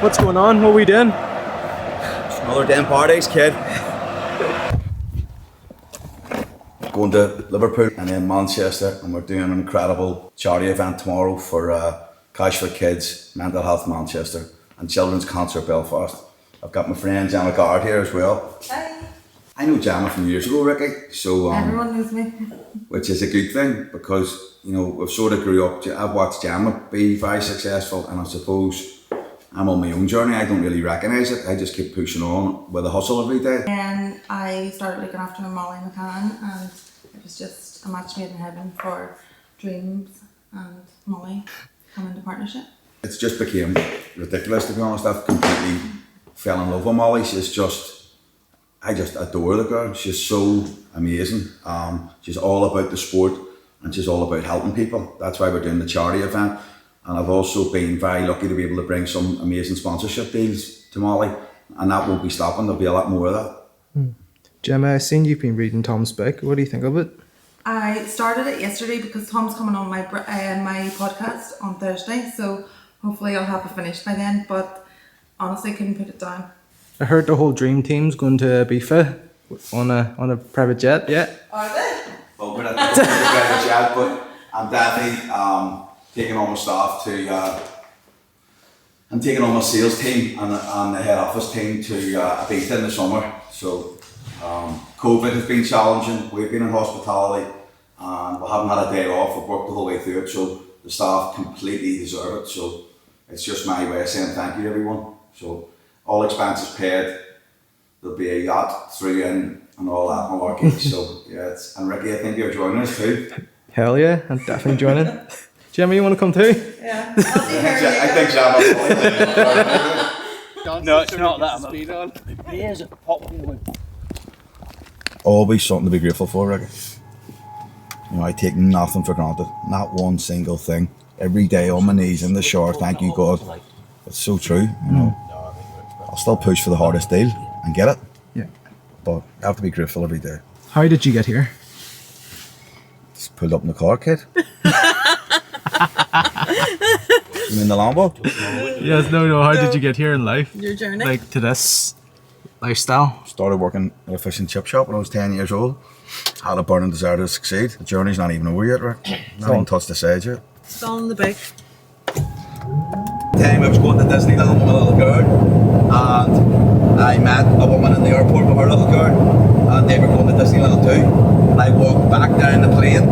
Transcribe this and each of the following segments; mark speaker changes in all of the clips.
Speaker 1: What's going on? What are we doing?
Speaker 2: Just another den parties, kid. Going to Liverpool and then Manchester, and we're doing an incredible charity event tomorrow for Cash for Kids, Mental Health Manchester, and Children's Cancer Belfast. I've got my friend Gemma Gard here as well.
Speaker 3: Hi.
Speaker 2: I know Gemma from years ago, Ricky, so
Speaker 3: Everyone knows me.
Speaker 2: which is a good thing because, you know, we've sort of grew up. I've watched Gemma be very successful, and I suppose I'm on my own journey. I don't really recognise it. I just keep pushing on with a hustle every day.
Speaker 3: And I started looking after Molly McCann, and it was just a match made in heaven for Dreams and Molly come into partnership.
Speaker 2: It's just became ridiculous, to be honest. I've completely fell in love with Molly. I just adore the girl. She's so amazing. She's all about the sport, and she's all about helping people. That's why we're doing the charity event. And I've also been very lucky to be able to bring some amazing sponsorship deals to Molly, and that won't be stopping. There'll be a lot more of that.
Speaker 1: Gemma, I've seen you've been reading Tom's book. What do you think of it?
Speaker 3: I started it yesterday because Tom's coming on my podcast on Thursday, so hopefully I'll have it finished by then, but honestly couldn't put it down.
Speaker 1: I heard the whole dream team's going to Ibiza on a private jet. Yeah.
Speaker 3: Are they?
Speaker 2: Well, we're not the private jet, but I'm definitely taking on my staff I'm taking on my sales team and the head office team to Ibiza in the summer. So COVID has been challenging. We've been in hospitality and we haven't had a day off. We've worked the whole way through it, so the staff completely deserve it. So it's just my way of saying thank you to everyone. So all expenses paid. There'll be a yacht through and all that malarkey. So yeah, and Ricky, I think you're joining us too.
Speaker 1: Hell yeah, I'm definitely joining. Gemma, you want to come too?
Speaker 3: Yeah. I'll see her.
Speaker 2: I think Gemma.
Speaker 4: No, it's not that. Here's a popping one.
Speaker 2: Always something to be grateful for, Ricky. You know, I take nothing for granted. Not one single thing. Every day on my knees in the shower, thank you God. It's so true, you know. I'll still push for the hardest deal and get it.
Speaker 1: Yeah.
Speaker 2: But I have to be grateful every day.
Speaker 1: How did you get here?
Speaker 2: Just pulled up in the car, kid. You mean the Lambo?
Speaker 1: Yes, no. How did you get here in life?
Speaker 3: Your journey.
Speaker 1: Like to this lifestyle?
Speaker 2: Started working at a fish and chip shop when I was 10 years old. Had a burning desire to succeed. The journey's not even over yet, right? Not even touched the side yet.
Speaker 3: Still in the big.
Speaker 2: Time I was going to Disneyland with my little girl, and I met a woman in the airport with her little girl, and they were going to Disneyland too. And I walked back down the plane,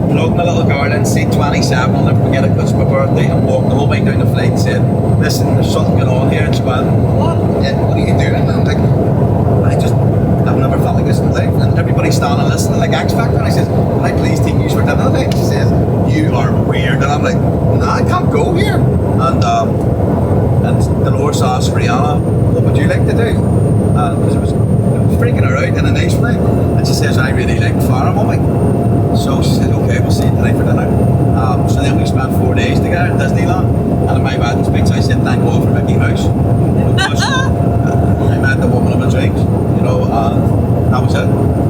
Speaker 2: plugged my little girl in seat 27, I'll never forget it because it's my birthday, and walked the whole way down the flight and said, listen, there's something going on here. And she went, what are you doing? And I'm like, I've never felt like this in life. And everybody's standing listening like X Factor, and I says, can I please take you for dinner tonight? She says, you are weird. And I'm like, no, I can't go here. And Dolores asked Rihanna, what would you like to do? Because it was freaking her out in a nice way. And she says, I really like fire, mummy. So she said, okay, we'll see you tonight for dinner. So then we spent 4 days together at Disneyland. And in my wedding speech, I said, thank God for Mickey Mouse. Because I met the woman of my dreams, you know, and that was it.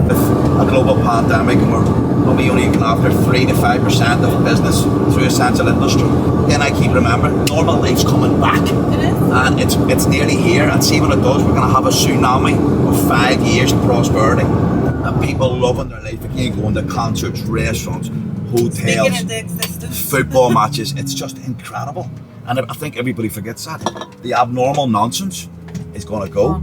Speaker 2: With a global pandemic, and we're only looking after 3 to 5% of business through essential industry. Then I keep remembering, normal life's coming back.
Speaker 3: It is.
Speaker 2: And it's nearly here, and see when it does, we're going to have a tsunami of 5 years of prosperity. And people loving their life again, going to concerts, restaurants, hotels,
Speaker 3: into existence.
Speaker 2: football matches. It's just incredible. And I think everybody forgets that. The abnormal nonsense is going to go.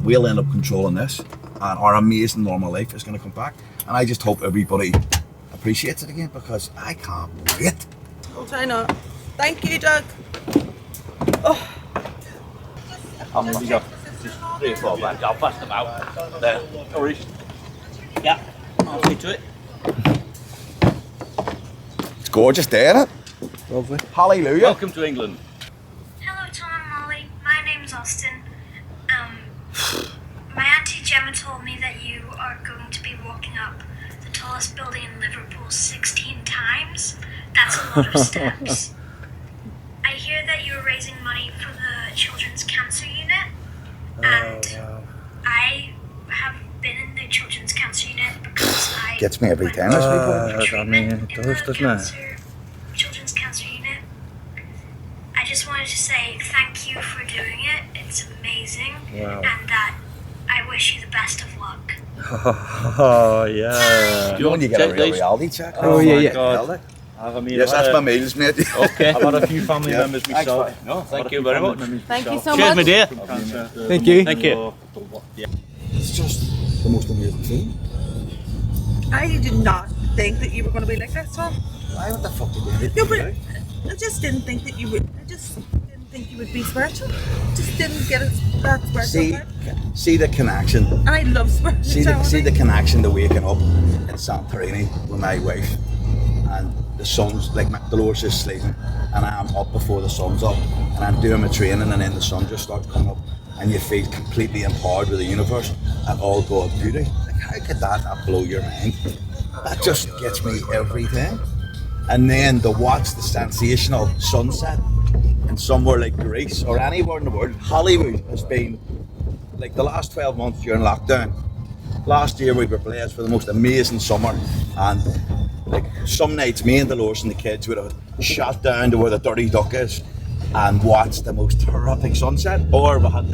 Speaker 2: We'll end up controlling this, and our amazing normal life is going to come back. And I just hope everybody appreciates it again, because I can't wait.
Speaker 3: I'll try not. Thank you, Doug. Oh.
Speaker 4: I'll maybe go just 3 or 4 back. I'll pass them out. There. No worries. Yeah, I'll see to it.
Speaker 2: It's gorgeous day, isn't it?
Speaker 1: Lovely.
Speaker 2: Hallelujah.
Speaker 4: Welcome to England.
Speaker 5: Hello, Tom and Molly. My name's Austin. My auntie Gemma told me that you are going to be walking up the tallest building in Liverpool 16 times. That's a lot of steps. I hear that you're raising money for the Children's Cancer Unit, and I have been in the Children's Cancer Unit because I
Speaker 2: Gets me every time.
Speaker 1: It does, doesn't it?
Speaker 5: Children's Cancer Unit. I just wanted to say thank you
Speaker 4: Wow.
Speaker 5: and that I wish you the best of luck.
Speaker 4: Oh, yeah.
Speaker 2: You know when you get a
Speaker 4: check
Speaker 2: real
Speaker 4: these?
Speaker 2: reality check?
Speaker 1: Oh, yeah,
Speaker 4: my
Speaker 1: yeah.
Speaker 4: God. I mean,
Speaker 2: Yes,
Speaker 4: I've
Speaker 2: that's
Speaker 4: had
Speaker 2: my
Speaker 4: a-
Speaker 2: meals, mate.
Speaker 4: Okay. I've had a few family
Speaker 2: Yeah.
Speaker 4: members
Speaker 2: Thanks,
Speaker 4: myself.
Speaker 2: mate.
Speaker 4: No,
Speaker 2: I've had
Speaker 4: thank
Speaker 2: a
Speaker 4: you
Speaker 2: few
Speaker 4: very
Speaker 2: family
Speaker 4: much.
Speaker 2: members
Speaker 3: Thank you
Speaker 2: myself.
Speaker 3: so
Speaker 4: Cheers, my
Speaker 3: much.
Speaker 4: dear.
Speaker 1: Thank you.
Speaker 4: Thank you.
Speaker 2: It's just the most amazing thing.
Speaker 3: I did not think that you were going to be like this, Tom.
Speaker 2: Why, what the fuck did you do?
Speaker 3: No, but I just didn't think that you would. I just didn't think you would be spiritual. Just didn't get it that spiritual
Speaker 2: See,
Speaker 3: vibe.
Speaker 2: see the connection.
Speaker 3: And I love spirituality.
Speaker 2: See the connection to waking up in Santorini with my wife, and the sun's like Dolores is sleeping, and I'm up before the sun's up, and I'm doing my training, and then the sun just starts coming up, and you feel completely empowered with the universe and all God's beauty. Like, how could that not blow your mind? That just gets me every time. And then to watch the sensational sunset in somewhere like Greece or anywhere in the world. Hollywood has been, like, the last 12 months during lockdown. Last year we were blessed for the most amazing summer, and like some nights me and Dolores and the kids would have shot down to where the Dirty Duck is and watched the most terrific sunset, or we had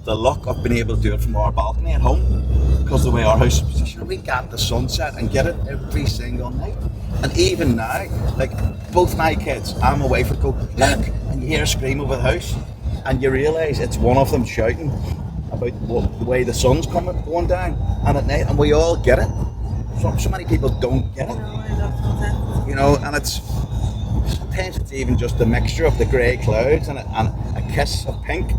Speaker 2: the luck of being able to do it from our balcony at home because the way our house is positioned, we got the sunset and get it every single night. And even now, like, both my kids and my wife would go, look, and you hear a scream over the house, and you realise it's one of them shouting about the way the sun's going down, and at night, and we all get it. So many people don't get it,
Speaker 3: I love sunsets.
Speaker 2: you know, and it's sometimes it's even just the mixture of the grey clouds and a kiss of pink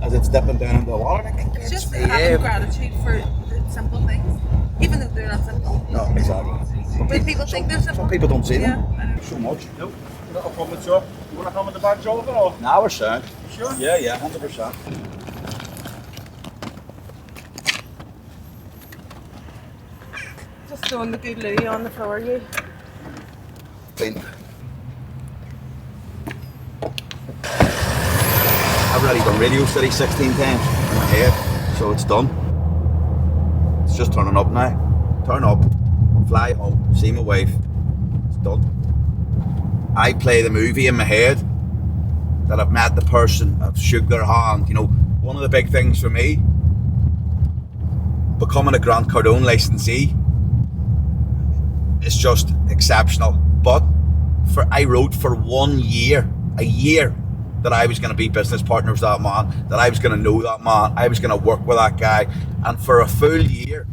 Speaker 2: as it's dipping down into the water. Like, it
Speaker 3: It's
Speaker 2: gets
Speaker 3: just
Speaker 2: me
Speaker 3: having
Speaker 2: every-
Speaker 3: gratitude for the simple things, even though they're not simple.
Speaker 2: No, exactly.
Speaker 3: But people think they're simple.
Speaker 2: Some people don't see
Speaker 3: Yeah,
Speaker 2: them
Speaker 3: I know.
Speaker 2: so much.
Speaker 4: Nope. Not a problem at all. You want to come with the badge over or?
Speaker 2: Now we're sound.
Speaker 4: Sure.
Speaker 2: Yeah, 100%.
Speaker 3: Just throwing the good loo on the floor, you.
Speaker 2: Clean. I've already done Radio City 16 times in my head, so it's done. It's just turning up now. Turn up, fly home, see my wife. It's done. I play the movie in my head that I've met the person, I've shook their hand. You know, one of the big things for me, becoming a Grant Cardone licensee, is just exceptional. But I wrote for 1 year, a year, that I was going to be business partners with that man, that I was going to know that man, I was going to work with that guy. And for a full year,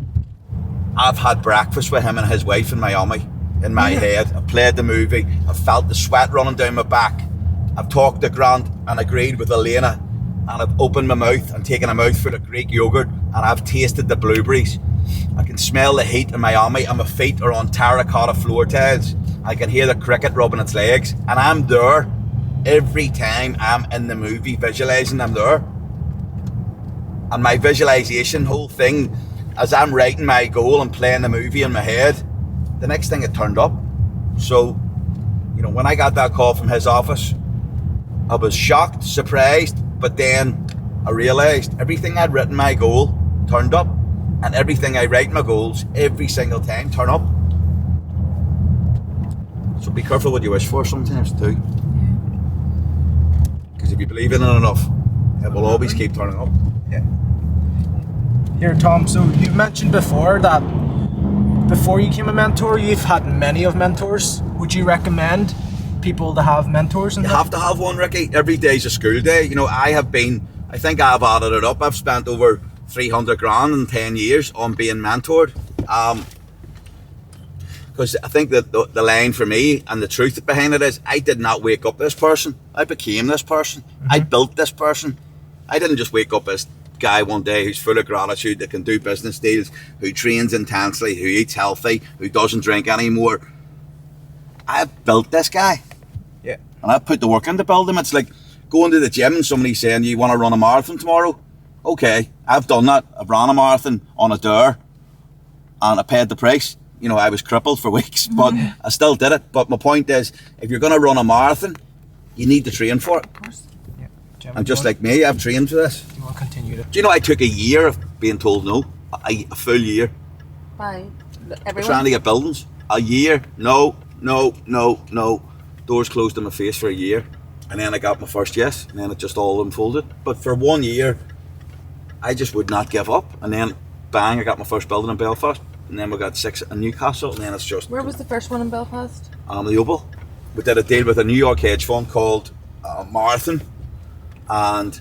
Speaker 2: I've had breakfast with him and his wife in Miami, in my head. I've played the movie, I've felt the sweat running down my back. I've talked to Grant and agreed with Elena, and I've opened my mouth and taken a mouthful of Greek yogurt, and I've tasted the blueberries. I can smell the heat in Miami, and my feet are on terracotta floor tiles. I can hear the cricket rubbing its legs, and I'm there every time I'm in the movie, visualising I'm there. And my visualisation whole thing, as I'm writing my goal and playing the movie in my head, the next thing it turned up. So, you know, when I got that call from his office, I was shocked, surprised, but then I realised everything I'd written my goal turned up, and everything I write my goals every single time turn up. So be careful what you wish for sometimes too. Because if you believe in it enough, it will always keep turning up. Yeah.
Speaker 1: Here, Tom, so you've mentioned before that before you became a mentor, you've had many of mentors. Would you recommend people to have mentors?
Speaker 2: You have to have one, Ricky. Every day's a school day. You know, I think I've added it up. I've spent over 300 grand in 10 years on being mentored. Because I think that the line for me and the truth behind it is, I did not wake up this person. I became this person. Mm-hmm. I built this person. I didn't just wake up as guy one day who's full of gratitude, that can do business deals, who trains intensely, who eats healthy, who doesn't drink anymore. I built this guy.
Speaker 1: Yeah.
Speaker 2: And I put the work in to build him. It's like going to the gym and somebody saying, you want to run a marathon tomorrow? Okay, I've done that. I've run a marathon on a dare and I paid the price. You know, I was crippled for weeks, but I still did it. But my point is, if you're going to run a marathon, you need to train for it.
Speaker 1: Of course. Yeah.
Speaker 2: And just like me, I've trained for this.
Speaker 1: You want to continue to?
Speaker 2: Do you know I took a year of being told no? A full year.
Speaker 3: Bye.
Speaker 2: Trying
Speaker 3: Everyone.
Speaker 2: to get buildings. A year. No. Doors closed in my face for a year. And then I got my first yes. And then it just all unfolded. But for 1 year, I just would not give up. And then, bang, I got my first building in Belfast. And then we got 6 in Newcastle. And then it's just...
Speaker 3: Where was the first one in Belfast?
Speaker 2: The Oval. We did a deal with a New York hedge fund called Marathon. And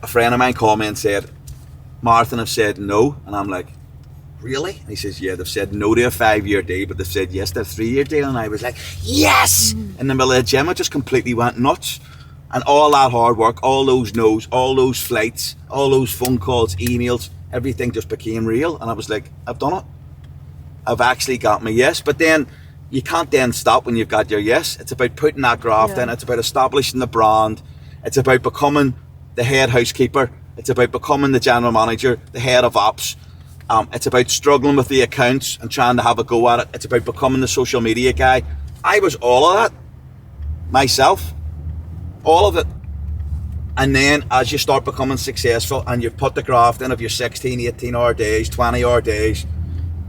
Speaker 2: a friend of mine called me and said, Marathon have said no. And I'm like, really? And he says, yeah, they've said no to a 5-year deal, but they've said yes to a 3-year deal. And I was like, yes! In the middle of the gym, I just completely went nuts. And all that hard work, all those no's, all those flights, all those phone calls, emails, everything just became real. And I was like, I've done it. I've actually got my yes. But then you can't then stop when you've got your yes. It's about putting that graft in. It's about establishing the brand. It's about becoming the head housekeeper. It's about becoming the general manager, the head of ops. It's about struggling with the accounts and trying to have a go at it. It's about becoming the social media guy. I was all of that myself, all of it. And then as you start becoming successful and you've put the graft in of your 16, 18 hour days, 20 hour days,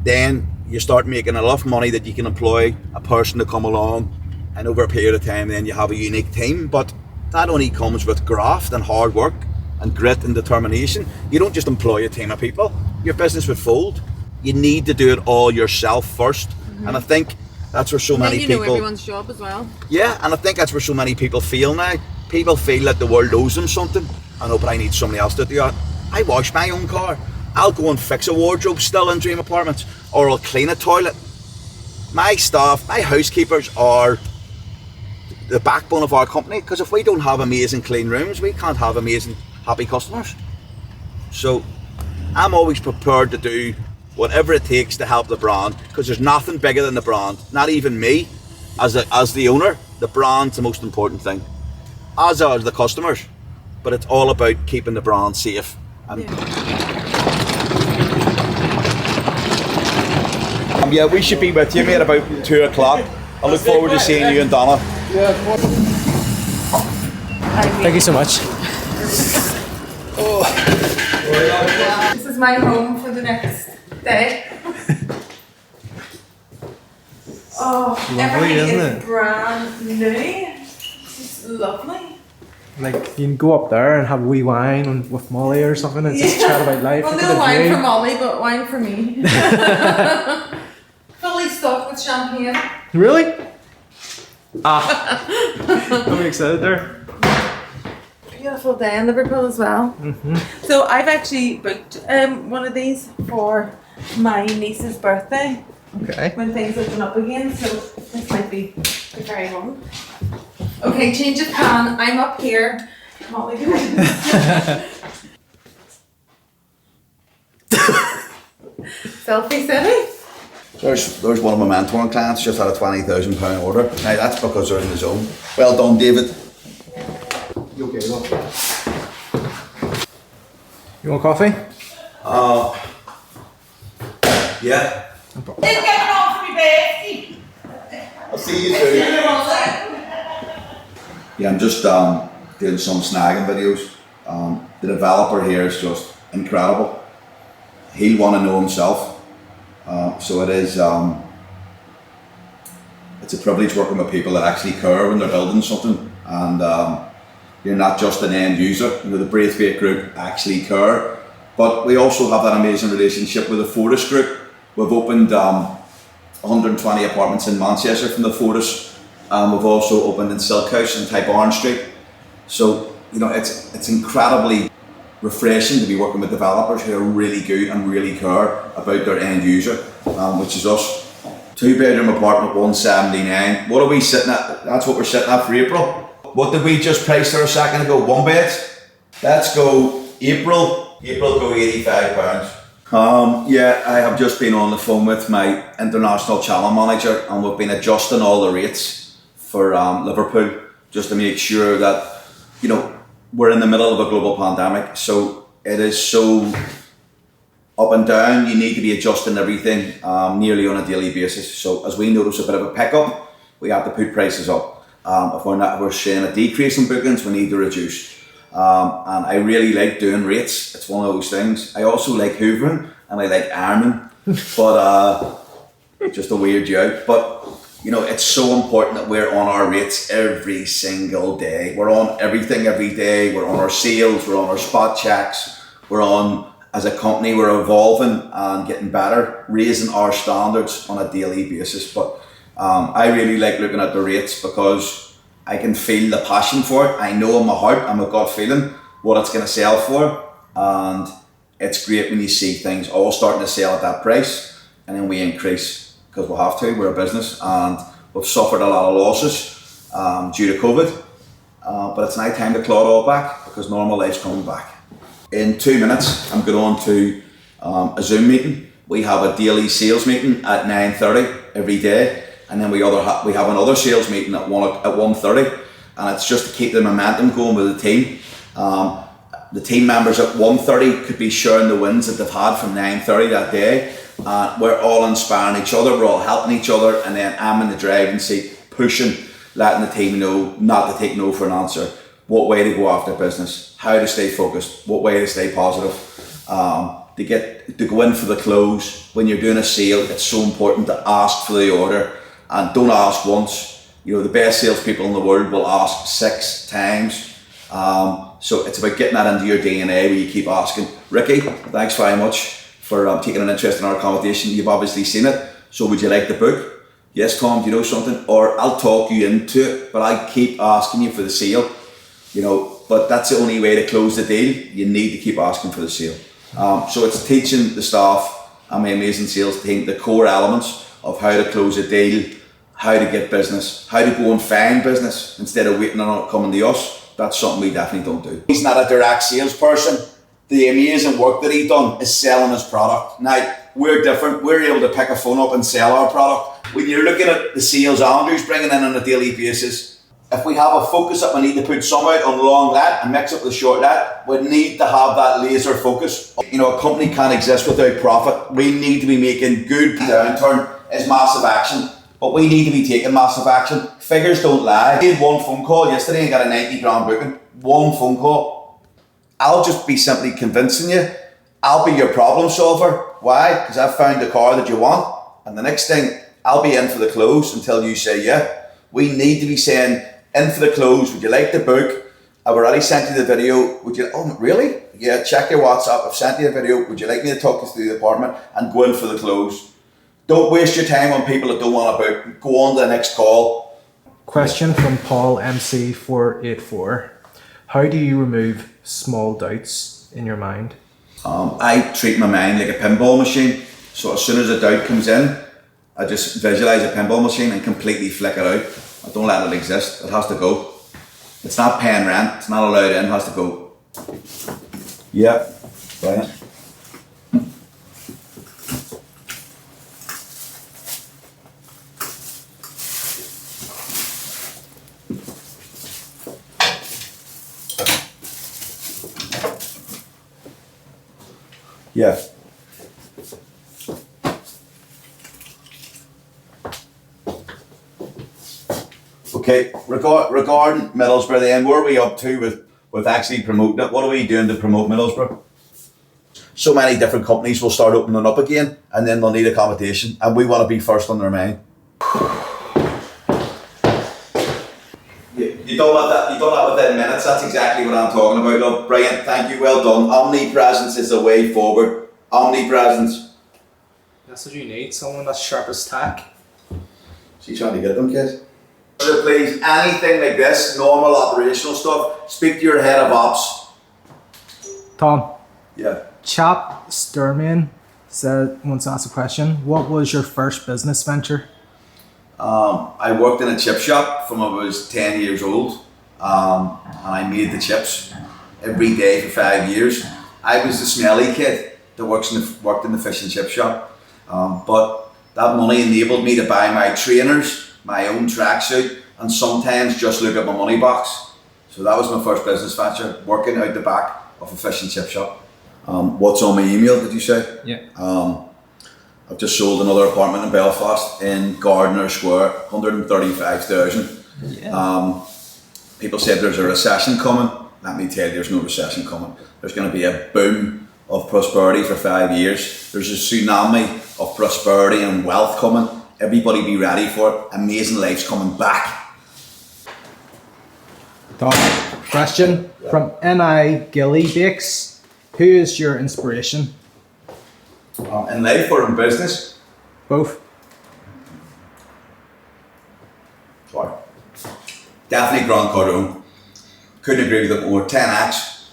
Speaker 2: then you start making enough money that you can employ a person to come along, and over a period of time then you have a unique team. But that only comes with graft and hard work and grit and determination. You don't just employ a team of people. Your business would fold. You need to do it all yourself first. And I think that's where so many people...
Speaker 3: know everyone's job as well.
Speaker 2: Yeah, and I think that's where so many people feel now. People feel that the world owes them something. I know, but I need somebody else to do that. I wash my own car. I'll go and fix a wardrobe still in Dream Apartments, or I'll clean a toilet. My staff, my housekeepers are the backbone of our company, because if we don't have amazing clean rooms, we can't have amazing happy customers. So I'm always prepared to do whatever it takes to help the brand, because there's nothing bigger than the brand. Not even me as the owner. The brand's the most important thing, as are the customers. But it's all about keeping the brand safe. And yeah, we should be with you, mate, about 2 o'clock. I look forward to seeing you and Donna.
Speaker 1: Thank you so much.
Speaker 3: This is my home for the next day.
Speaker 1: Lovely,
Speaker 3: everything
Speaker 1: isn't
Speaker 3: is
Speaker 1: it?
Speaker 3: brand new. It's just lovely.
Speaker 1: Like, you can go up there and have a wee wine with Molly or something and just chat about life.
Speaker 3: Well,
Speaker 1: Look at
Speaker 3: no
Speaker 1: the
Speaker 3: wine
Speaker 1: view.
Speaker 3: for Molly, but wine for me. Fully stocked with champagne.
Speaker 1: Really? I'm excited there.
Speaker 3: Beautiful day in Liverpool as well. So I've actually booked one of these for my niece's birthday
Speaker 1: Okay.
Speaker 3: when things open up again. So this might be the very one. Okay, change of plan. I'm up here. Molly, selfie city.
Speaker 2: There's one of my mentoring clients just had a £20,000 order. Now that's because they're in the zone. Well done, David.
Speaker 1: You okay, look? You want coffee?
Speaker 2: Yeah.
Speaker 3: Didn't get it off me, baby.
Speaker 2: I'll see you soon. Yeah, I'm just doing some snagging videos. The developer here is just incredible. He'll want to know himself. So it is, it's a privilege working with people that actually care when they're building something, and you're not just an end user. You know, the Braithwaite Group actually care, but we also have that amazing relationship with the Fortis Group. We've opened 120 apartments in Manchester from the Fortis. We've also opened in Silk House and Type Orange Street. So, you know, it's incredibly refreshing to be working with developers who are really good and really care about their end user, which is us. 2-bedroom apartment, 179. What are we sitting at? That's what we're sitting at for April. What did we just price there a second ago? 1 bed. Let's go April. April go £85. Yeah, I have just been on the phone with my international channel manager, and we've been adjusting all the rates for Liverpool just to make sure that, you know, we're in the middle of a global pandemic, so it is so up and down. You need to be adjusting everything nearly on a daily basis. So as we notice a bit of a pickup, we have to put prices up. If we're seeing a decrease in bookings, we need to reduce. And I really like doing rates. It's one of those things. I also like hoovering and I like ironing, but just a weird joke. But you know, it's so important that we're on our rates every single day. We're on everything every day. We're on our sales, we're on our spot checks, We're on, as a company, we're evolving and getting better, raising our standards on a daily basis. But I really like looking at the rates because I can feel the passion for it. I know in my heart, I'm a gut feeling what it's going to sell for. And it's great when you see things all starting to sell at that price and then we increase because we'll have to. We're a business and we've suffered a lot of losses due to COVID. But it's now time to claw it all back because normal life's coming back. In 2 minutes, I'm going on to a Zoom meeting. We have a daily sales meeting at 9:30 every day, and then we have another sales meeting at 1:30, and it's just to keep the momentum going with the team. The team members at 1:30 could be sharing the wins that they've had from 9:30 that day. We're all inspiring each other, we're all helping each other, and then I'm in the driving seat, pushing, letting the team know not to take no for an answer. What way to go after business, how to stay focused, what way to stay positive, to go in for the close. When you're doing a sale, it's so important to ask for the order and don't ask once. You know, the best salespeople in the world will ask 6 times. So it's about getting that into your DNA where you keep asking. Ricky, thanks very much for taking an interest in our conversation. You've obviously seen it. So would you like the book? Yes, Tom, do you know something? Or I'll talk you into it, but I keep asking you for the sale. You know, but that's the only way to close the deal. You need to keep asking for the sale. So it's teaching the staff and my amazing sales team the core elements of how to close a deal, how to get business, how to go and find business instead of waiting on it coming to us. That's something we definitely don't do. He's not a direct salesperson. The amazing work that he's done is selling his product. Now, we're different. We're able to pick a phone up and sell our product. When you're looking at the sales Andrew's bringing in on a daily basis, if we have a focus that we need to put some out on long let and mix it with short let, we need to have that laser focus. You know, a company can't exist without profit. We need to be making good. Downturn is massive action, but we need to be taking massive action. Figures don't lie. I did one phone call yesterday and got a 90 grand booking. One phone call. I'll just be simply convincing you. I'll be your problem solver. Why? Because I've found the car that you want. And the next thing, I'll be in for the close until you say yeah. We need to be saying, in for the close, would you like the book? I've already sent you the video. Would you, oh really? Yeah, check your WhatsApp. I've sent you a video. Would you like me to talk you through the apartment? And go in for the close. Don't waste your time on people that don't want a book. Go on to the next call.
Speaker 1: Question from Paul MC484. How do you remove small doubts in your mind?
Speaker 2: I treat my mind like a pinball machine. So as soon as a doubt comes in, I just visualize a pinball machine and completely flick it out. I don't let it exist. It has to go. It's not paying rent. It's not allowed in. It has to go. Yeah. Brilliant. Yeah. Okay, regarding Middlesbrough then, where are we up to with actually promoting it? What are we doing to promote Middlesbrough? So many different companies will start opening up again and then they'll need accommodation and we want to be first on their mind. You done that within minutes, that's exactly what I'm talking about, love. Brilliant, thank you, well done. Omnipresence is the way forward. Omnipresence.
Speaker 1: That's what you need, someone that's sharp as tack.
Speaker 2: She's trying to get them, kids. So please, anything like this, normal operational stuff, speak to your head of ops.
Speaker 1: Tom.
Speaker 2: Yeah.
Speaker 1: Chap Sturman wants to ask a question. What was your first business venture?
Speaker 2: I worked in a chip shop from when I was 10 years old, and I made the chips every day for 5 years. I was the smelly kid that worked in the fish and chip shop, but that money enabled me to buy my trainers, my own tracksuit, and sometimes just look at my money box. So that was my first business venture, working out the back of a fish and chip shop. What's on my email, did you say?
Speaker 1: Yeah.
Speaker 2: I've just sold another apartment in Belfast in Gardner Square, 135,000.
Speaker 1: Yeah.
Speaker 2: People said there's a recession coming. Let me tell you, there's no recession coming. There's going to be a boom of prosperity for 5 years. There's a tsunami of prosperity and wealth coming. Everybody be ready for it. Amazing life's coming back.
Speaker 1: Tom, question from N.I. Gilly Bakes. Who is your inspiration?
Speaker 2: In life or in business?
Speaker 1: Both.
Speaker 2: Sorry. Definitely Grant Cardone. Couldn't agree with it more. 10x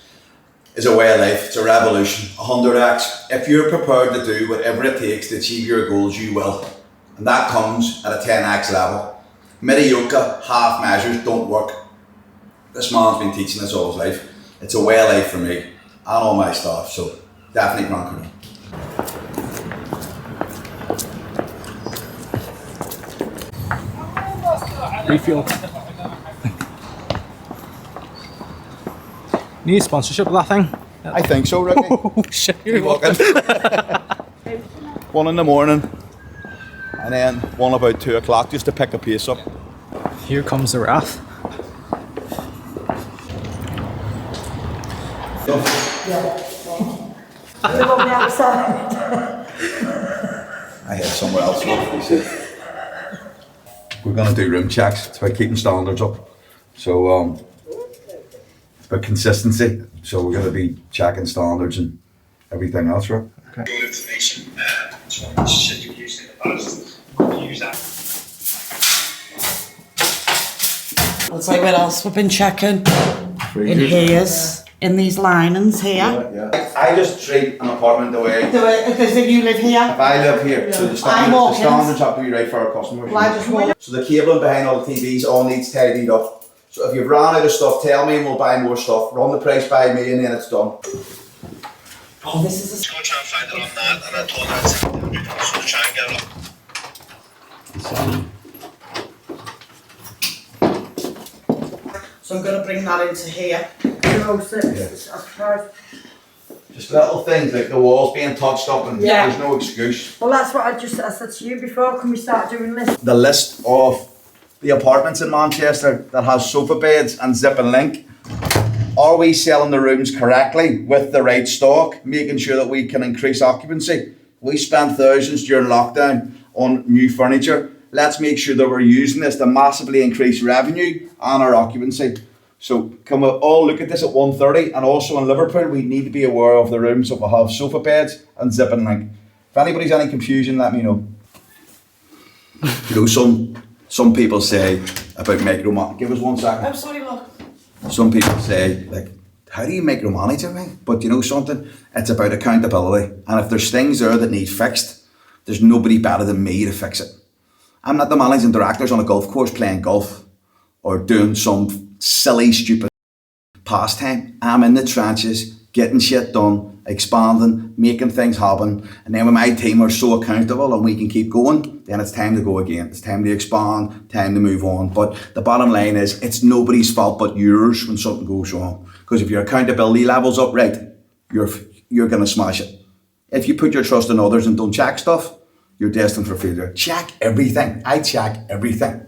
Speaker 2: is a way of life. It's a revolution. 100x. If you're prepared to do whatever it takes to achieve your goals, you will. And that comes at a 10x level. Mediocre, half measures don't work. This man's been teaching us all his life. It's a way of life for me and all my staff. So definitely Grant Cardone.
Speaker 1: Refuel. Need sponsorship of that thing?
Speaker 2: I think so, Ricky.
Speaker 1: Oh shit,
Speaker 2: You walk in. 1 in the morning and then one about 2 o'clock just to pick the pace up.
Speaker 1: Here comes the wrath.
Speaker 2: I head somewhere else. We're going to do room checks. It's about keeping standards up. So it's about consistency. So we're going to be checking standards and everything else, right?
Speaker 6: Good information. Shit you've used in the past. Use that.
Speaker 7: I'll tell you what else we've been checking. In here's, in these linings here.
Speaker 2: Yeah. I just treat an apartment the way.
Speaker 7: Because if you live here,
Speaker 2: If I live here, so the standards have to be right for our customers.
Speaker 7: well, I just walk.
Speaker 2: So the cabling behind all the TVs all needs tidied up. So if you've run out of stuff, tell me and we'll buy more stuff. Run the price by me and then it's done.
Speaker 7: Oh, this is
Speaker 6: Just go try and find it on that, and I told her it's so try and get it up.
Speaker 7: So I'm going to bring that into here.
Speaker 2: Just little things like the walls being touched up and
Speaker 7: Yeah.
Speaker 2: there's no excuse.
Speaker 8: Well, that's what I said to you before. Can we start doing this?
Speaker 2: The list of the apartments in Manchester that has sofa beds and zip and link. Are we selling the rooms correctly with the right stock, making sure that we can increase occupancy? We spent thousands during lockdown on new furniture. Let's make sure that we're using this to massively increase revenue and our occupancy. So can we all look at this at 1:30? And also in Liverpool, we need to be aware of the rooms that will have sofa beds and zip and link. If anybody's any confusion, let me know. You know, some people say about micromanaging. Give us 1 second.
Speaker 7: I'm sorry, look.
Speaker 2: Some people say, like, how do you micromanage everything? But you know something? It's about accountability. And if there's things there that need fixed, there's nobody better than me to fix it. I'm not the managing directors on a golf course playing golf or doing some silly, stupid pastime. I'm in the trenches, getting shit done, expanding, making things happen. And then when my team are so accountable and we can keep going, then it's time to go again. It's time to expand, time to move on. But the bottom line is, it's nobody's fault but yours when something goes wrong. Because if your accountability level's up right, you're going to smash it. If you put your trust in others and don't check stuff, you're destined for failure. Check everything. I check everything.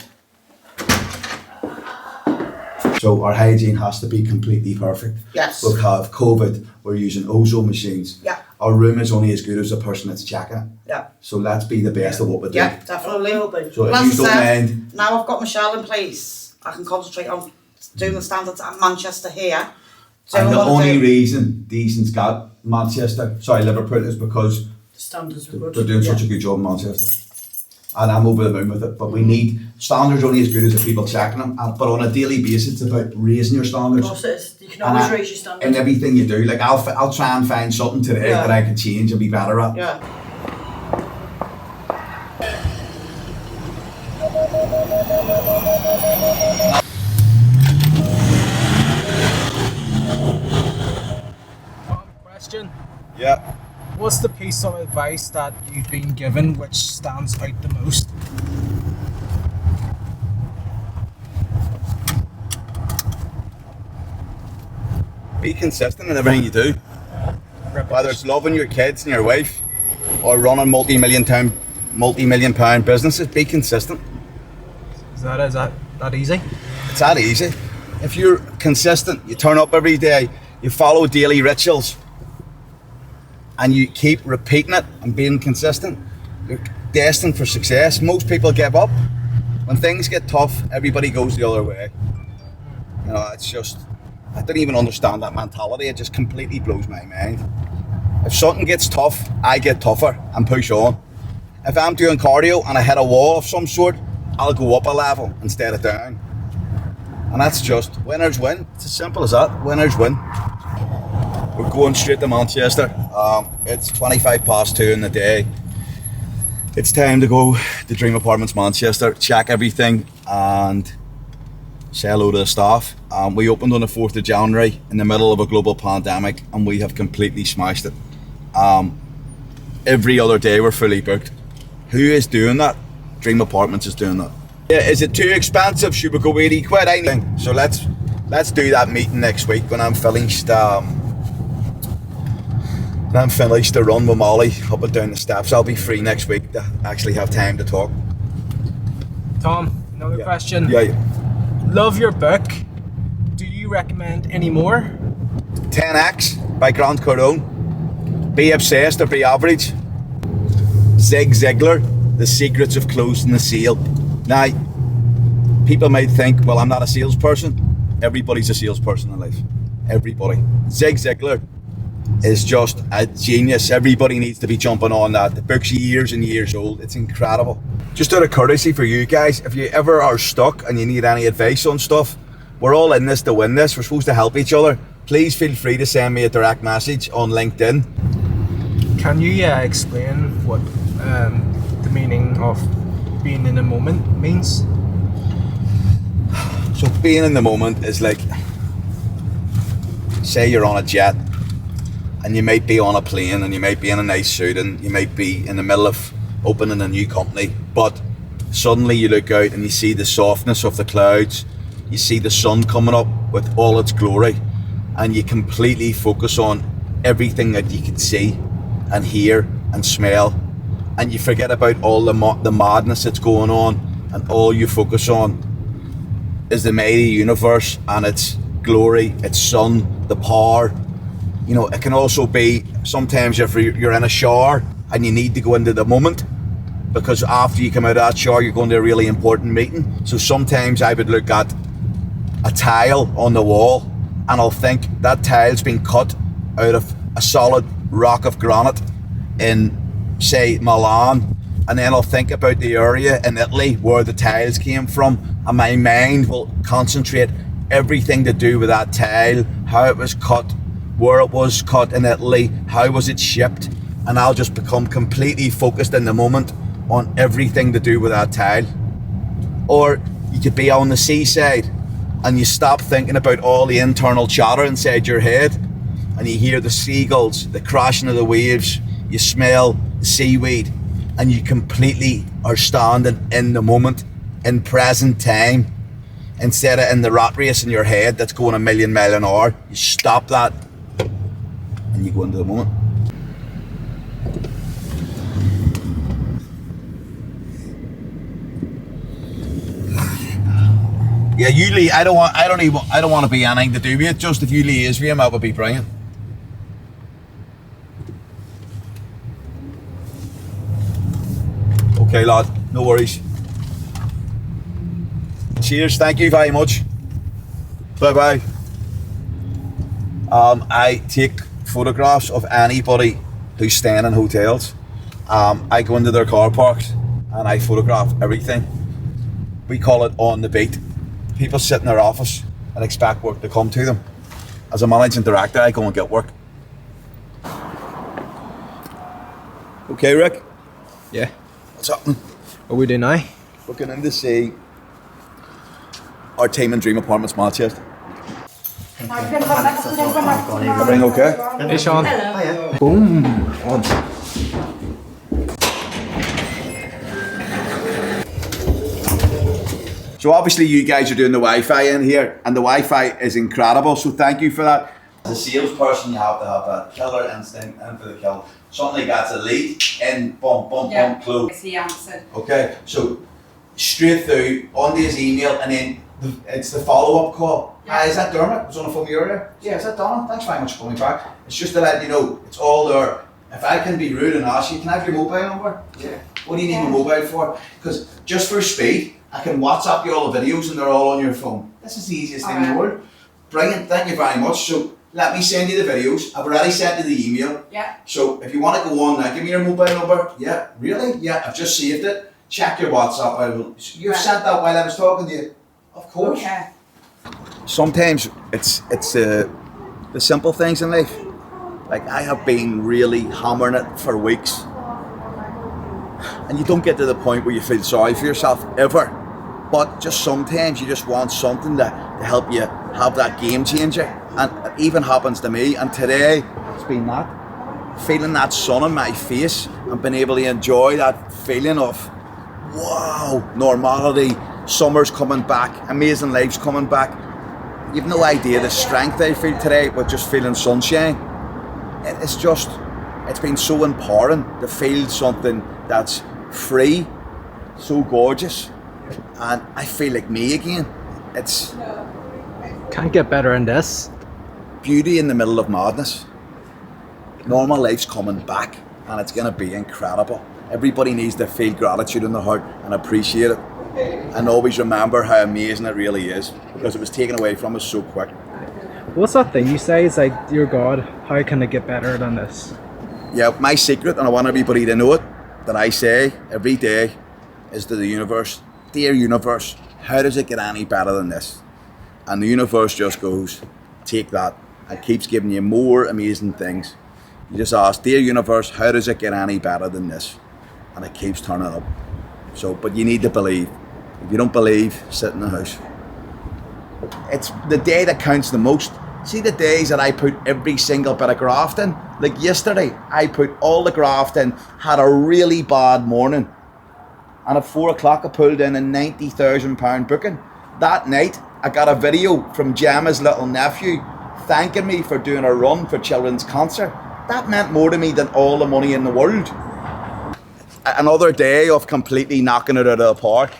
Speaker 2: So our hygiene has to be completely perfect.
Speaker 7: Yes.
Speaker 2: We have COVID, we're using ozone machines.
Speaker 7: Yeah.
Speaker 2: Our room is only as good as the person that's checking it.
Speaker 7: Yeah.
Speaker 2: So let's be the best of what we do.
Speaker 7: Yeah, definitely.
Speaker 2: So
Speaker 7: Well,
Speaker 2: if you
Speaker 7: as
Speaker 2: don't
Speaker 7: I said,
Speaker 2: mind,
Speaker 7: now I've got Michelle in place, I can concentrate on doing the standards at Manchester here.
Speaker 2: and the
Speaker 7: what I
Speaker 2: only
Speaker 7: do.
Speaker 2: reason Decent's got Liverpool is because
Speaker 8: Standards are
Speaker 2: they're
Speaker 8: good.
Speaker 2: doing such a good job in Manchester. And I'm over the moon with it. But we need standards only as good as the people checking them. But on a daily basis, it's about raising your standards.
Speaker 8: Of course it is. You can
Speaker 2: And
Speaker 8: always
Speaker 2: I-
Speaker 8: raise your standards.
Speaker 2: In everything you do, like I'll try and find something today
Speaker 7: Yeah.
Speaker 2: that I can change and be better at.
Speaker 7: Yeah.
Speaker 1: Question.
Speaker 2: Yeah.
Speaker 1: What's the piece of advice that you've been given which stands out the most?
Speaker 2: Be consistent in everything you do. Whether it's loving your kids and your wife or running multi-million pound businesses, be consistent.
Speaker 1: Is that easy?
Speaker 2: It's that easy. If you're consistent, you turn up every day, you follow daily rituals, and you keep repeating it and being consistent, you're destined for success. Most people give up. When things get tough, everybody goes the other way. You know, it's just I don't even understand that mentality. It just completely blows my mind. If something gets tough, I get tougher and push on. If I'm doing cardio and I hit a wall of some sort, I'll go up a level instead of down. And that's just winners win. It's as simple as that. Winners win. We're going straight to Manchester. It's 2:25 in the day. It's time to go to Dream Apartments Manchester, check everything and say hello to the staff. We opened on the 4th of January in the middle of a global pandemic and we have completely smashed it. Every other day we're fully booked. Who is doing that? Dream Apartments is doing that. Yeah, is it too expensive? Should we go 80 quid? I think. So let's do that meeting next week when I'm finished. When I'm finished the run with Molly up and down the steps. I'll be free next week to actually have time to talk.
Speaker 1: Tom, another question.
Speaker 2: Yeah.
Speaker 1: Love your book. Do you recommend any more?
Speaker 2: 10X by Grant Cardone. Be obsessed or be average. Zig Ziglar, The Secrets of Closing the Sale. Now, people might think, well, I'm not a salesperson. Everybody's a salesperson in life. Everybody. Zig Ziglar is just a genius. Everybody needs to be jumping on that. The book's years and years old. It's incredible. Just out of courtesy for you guys, if you ever are stuck and you need any advice on stuff, we're all in this to win this. We're supposed to help each other. Please feel free to send me a direct message on LinkedIn.
Speaker 1: Can you explain what the meaning of being in the moment means?
Speaker 2: So being in the moment is like, say you're on a jet and you might be on a plane and you might be in a nice suit and you might be in the middle of opening a new company, but suddenly you look out and you see the softness of the clouds, you see the sun coming up with all its glory, and you completely focus on everything that you can see and hear and smell, and you forget about all the madness that's going on, and all you focus on is the mighty universe and its glory, its sun, the power. You know, it can also be sometimes if you're in a shower and you need to go into the moment, because after you come out of that shower you're going to a really important meeting. So sometimes I would look at a tile on the wall and I'll think that tile's been cut out of a solid rock of granite in, say, Milan, and then I'll think about the area in Italy where the tiles came from, and my mind will concentrate everything to do with that tile, how it was cut, where it was cut in Italy, how was it shipped, and I'll just become completely focused in the moment on everything to do with that tile. Or you could be on the seaside and you stop thinking about all the internal chatter inside your head and you hear the seagulls, the crashing of the waves, you smell the seaweed, and you completely are standing in the moment, in present time, instead of in the rat race in your head that's going a million mile an hour. You stop that and you go into the moment. Yeah, usually I don't want to be anything to do with it. Just if you liaise with him, that would be brilliant. Okay, lad, no worries. Cheers, thank you very much. Bye bye. I take photographs of anybody who's staying in hotels. I go into their car parks and I photograph everything. We call it on the beat. People sit in their office and expect work to come to them. As a managing director, I go and get work. Okay, Rick?
Speaker 1: Yeah.
Speaker 2: What's happening?
Speaker 1: What we do now?
Speaker 2: Looking in to see our team in Dream Apartments Manchester. Everything okay?
Speaker 1: Hey Sean.
Speaker 8: Hello.
Speaker 1: Boom. On.
Speaker 2: So obviously you guys are doing the Wi-Fi in here, and the Wi-Fi is incredible, so thank you for that. As a salesperson, you have to have that killer instinct in for the kill. Something that's a lead in, bump, close.
Speaker 9: It's the answer.
Speaker 2: Okay, so straight through, onto his email, and then it's the follow-up call.
Speaker 9: Yeah.
Speaker 2: Is that Dermot? I was on the phone earlier. Yeah, is that Donna? Thanks very much for coming back. It's just to let you know, it's all there. If I can be rude and ask you, can I have your mobile number? Yeah. What do you need my mobile for? Because just for speed, I can WhatsApp you all the videos and they're all on your phone. This is the easiest thing in the world. Brilliant, thank you very much. So let me send you the videos. I've already sent you the email.
Speaker 3: Yeah.
Speaker 2: So if you want to go on now, give me your mobile number. Yeah, really? Yeah, I've just saved it. Check your WhatsApp. You've sent that while I was talking to you. Of course.
Speaker 3: Okay.
Speaker 2: Sometimes it's the simple things in life. Like I have been really hammering it for weeks. And you don't get to the point where you feel sorry for yourself ever. But just sometimes you just want something to help you have that game changer. And it even happens to me. And today it's been that. Feeling that sun on my face and being able to enjoy that feeling of, wow, normality, summer's coming back, amazing life's coming back. You've no idea the strength I feel today with just feeling sunshine. It's been so empowering to feel something that's free, so gorgeous, and I feel like me again. It's
Speaker 1: Can't get better than this.
Speaker 2: beauty in the middle of madness. Normal life's coming back and it's going to be incredible. Everybody needs to feel gratitude in their heart and appreciate it, and always remember how amazing it really is, because it was taken away from us so quick.
Speaker 1: What's that thing you say? It's like, dear God, how can it get better than this?
Speaker 2: Yeah, my secret, and I want everybody to know it, that I say every day is to the universe, dear universe, how does it get any better than this? And the universe just goes, take that, and keeps giving you more amazing things. You just ask, dear universe, how does it get any better than this? And it keeps turning up. So, but you need to believe. If you don't believe, sit in the house. It's the day that counts the most. See the days that I put every single bit of graft in? Like yesterday, I put all the graft in, had a really bad morning. And at 4 o'clock I pulled in a £90,000 booking. That night, I got a video from Gemma's little nephew thanking me for doing a run for children's cancer. That meant more to me than all the money in the world. Another day of completely knocking it out of the park.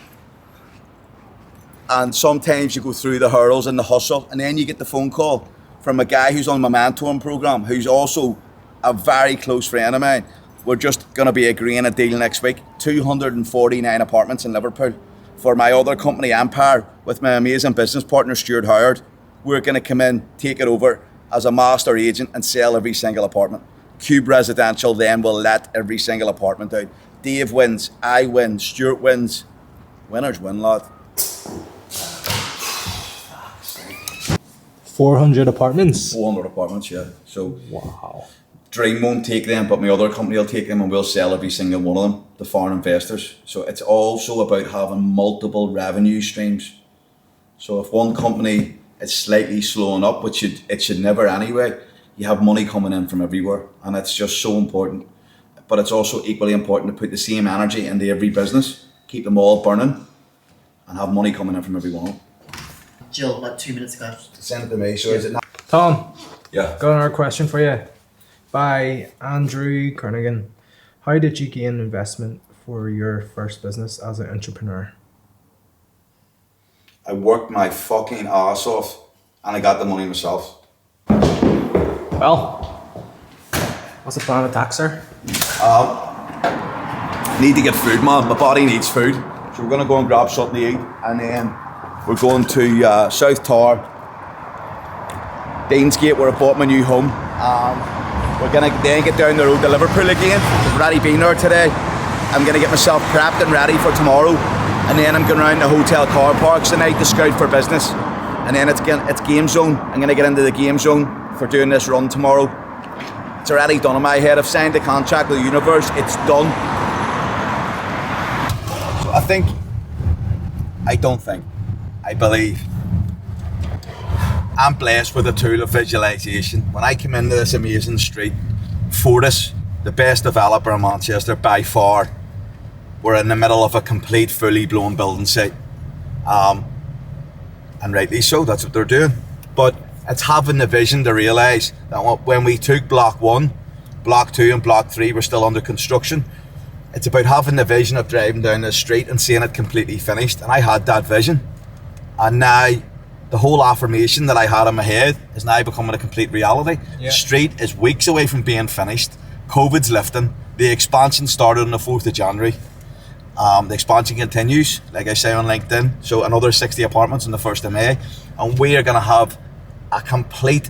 Speaker 2: And sometimes you go through the hurdles and the hustle, and then you get the phone call from a guy who's on my mentoring program, who's also a very close friend of mine. We're just going to be agreeing a deal next week. 249 apartments in Liverpool for my other company, Empire, with my amazing business partner, Stuart Howard. We're going to come in, take it over as a master agent and sell every single apartment. Cube Residential then will let every single apartment out. Dave wins, I win, Stuart wins. Winners win, lad.
Speaker 1: 400 apartments.
Speaker 2: 400 apartments, yeah. So
Speaker 1: Wow.
Speaker 2: Dream won't take them, but my other company will take them, and we'll sell every single one of them to foreign investors. So it's also about having multiple revenue streams. So if one company is slightly slowing up, which it should never anyway, you have money coming in from everywhere, and it's just so important. But it's also equally important to put the same energy into every business, keep them all burning, and have money coming in from every one.
Speaker 8: Jill, like 2 minutes ago.
Speaker 2: Send it to me. So is it not?
Speaker 1: Tom,
Speaker 2: Yeah.
Speaker 1: got another question for you. By Andrew Kernigan. How did you gain investment for your first business as an entrepreneur?
Speaker 2: I worked my fucking ass off, and I got the money myself.
Speaker 1: Well, what's the plan of attack, sir?
Speaker 2: Need to get food, man. My body needs food. So we're gonna go and grab something to eat, and then we're going to South Tower, Deansgate, where I bought my new home. We're gonna then get down the road to Liverpool again. I've already been there today. I'm gonna get myself prepped and ready for tomorrow, and then I'm going around the hotel car parks tonight to scout for business. And then it's game zone. I'm gonna get into the game zone for doing this run tomorrow. It's already done in my head. I've signed the contract with the universe. It's done. So I believe I'm blessed with a tool of visualization. When I come into this amazing street, Fortis, the best developer in Manchester by far, we're in the middle of a complete, fully blown building site. And rightly so, that's what they're doing. But it's having the vision to realise that when we took Block 1, Block 2 and Block 3 were still under construction. It's about having the vision of driving down the street and seeing it completely finished. And I had that vision. And now the whole affirmation that I had in my head is now becoming a complete reality.
Speaker 1: Yeah.
Speaker 2: The street is weeks away from being finished. COVID's lifting. The expansion started on the 4th of January. The expansion continues, like I say on LinkedIn. So another 60 apartments on the 1st of May. And we are going to have a complete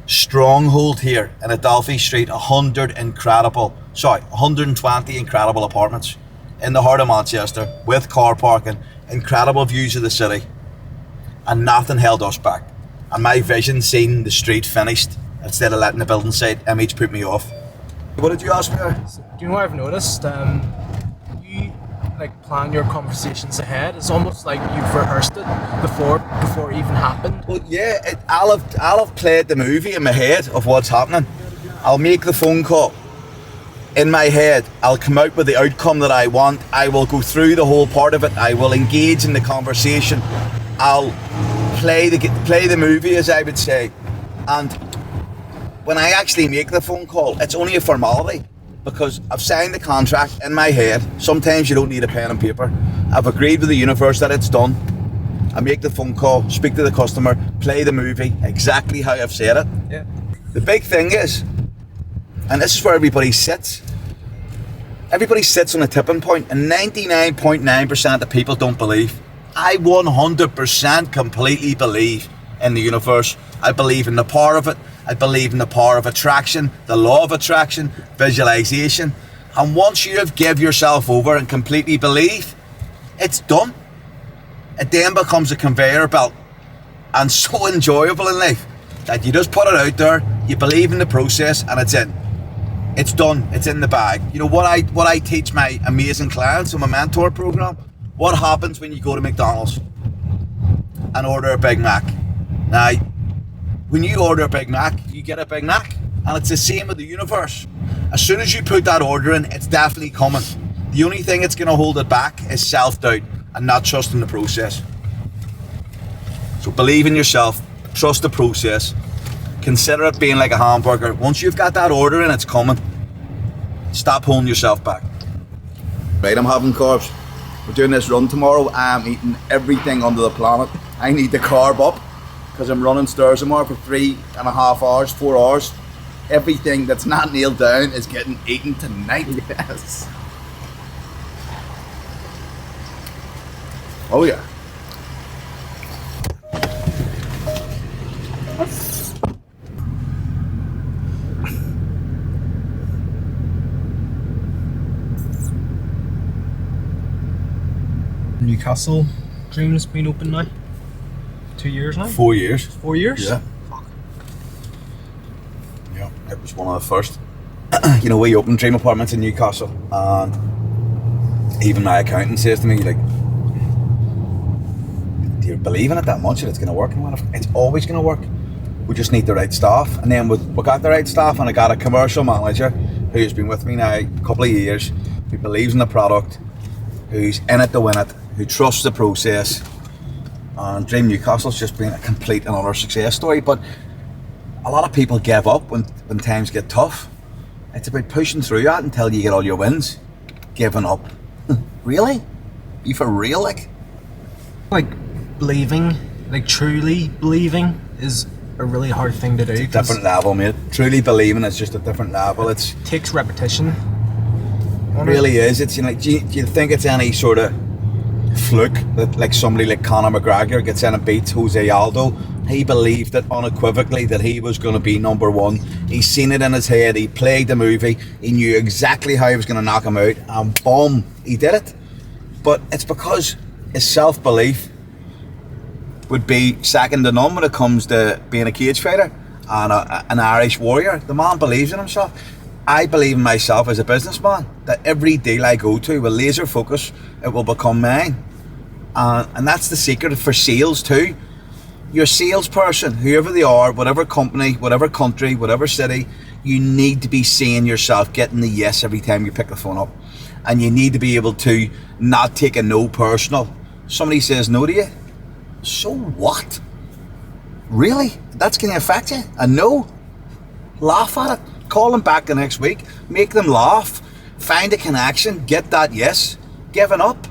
Speaker 2: stronghold here in Adelphi Street. 120 incredible apartments in the heart of Manchester with car parking, incredible views of the city, and nothing held us back. And my vision, seeing the street finished instead of letting the building site image put me off. What did you ask me there?
Speaker 1: Do you know what I've noticed? You like plan your conversations ahead. It's almost like you've rehearsed it before it even happened.
Speaker 2: Well, yeah, I'll have played the movie in my head of what's happening. I'll make the phone call in my head. I'll come out with the outcome that I want. I will go through the whole part of it. I will engage in the conversation. I'll play the movie, as I would say. And when I actually make the phone call, it's only a formality, because I've signed the contract in my head. Sometimes you don't need a pen and paper. I've agreed with the universe that it's done. I make the phone call, speak to the customer, play the movie exactly how I've said it.
Speaker 1: Yeah.
Speaker 2: The big thing is, and this is where everybody sits on a tipping point, and 99.9% of people don't believe. I 100% completely believe in the universe. I believe in the power of it. I believe in the power of attraction, the law of attraction, visualization. And once you have give yourself over and completely believe, it's done. It then becomes a conveyor belt, and so enjoyable in life that you just put it out there, you believe in the process, and it's in. It's done. It's in the bag. You know what I teach my amazing clients on my mentor program? What happens when you go to McDonald's and order a Big Mac? Now, when you order a Big Mac, you get a Big Mac, and it's the same with the universe. As soon as you put that order in, it's definitely coming. The only thing that's going to hold it back is self-doubt and not trusting the process. So believe in yourself, trust the process, consider it being like a hamburger. Once you've got that order in, it's coming. Stop holding yourself back. Right, I'm having carbs. We're doing this run tomorrow. I'm eating everything under the planet. I need the carb up because I'm running stairs tomorrow for 3.5 hours, 4 hours. Everything that's not nailed down is getting eaten tonight. Yes. Oh yeah.
Speaker 1: Newcastle Dream's been open now? 2 years now?
Speaker 2: 4 years.
Speaker 1: 4 years?
Speaker 2: Yeah. Yeah, it was one of the first. You know, we opened Dream Apartments in Newcastle, and even my accountant says to me, like, do you believe in it that much that it's going to work? And it's always going to work. We just need the right staff. And then we got the right staff, and I got a commercial manager who's been with me now a couple of years, who believes in the product, who's in it to win it, who trusts the process. And Dream Newcastle's just been a complete and utter success story. But a lot of people give up when times get tough. It's about pushing through that until you get all your wins. Giving up. Really? You for real, like?
Speaker 1: Like, believing, like truly believing is a really hard thing to do.
Speaker 2: It's a different level, mate. Truly believing is just a different level. It
Speaker 1: takes repetition.
Speaker 2: Really is. It's, you know, do you think it's any sort of fluke that like somebody like Conor McGregor gets in and beats Jose Aldo? He believed it unequivocally that he was going to be number one. He's seen it in his head. He played the movie. He knew exactly how he was going to knock him out, and boom, he did it. But it's because his self-belief would be second to none when it comes to being a cage fighter and an Irish warrior. The man believes in himself. I believe in myself as a businessman, that every deal I go to with laser focus, it will become mine. And that's the secret for sales too. Your salesperson, whoever they are, whatever company, whatever country, whatever city, you need to be seeing yourself getting the yes every time you pick the phone up. And you need to be able to not take a no personal. Somebody says no to you, so what? Really? That's going to affect you? A no? Laugh at it. Call them back the next week. Make them laugh. Find a connection. Get that yes. Giving up.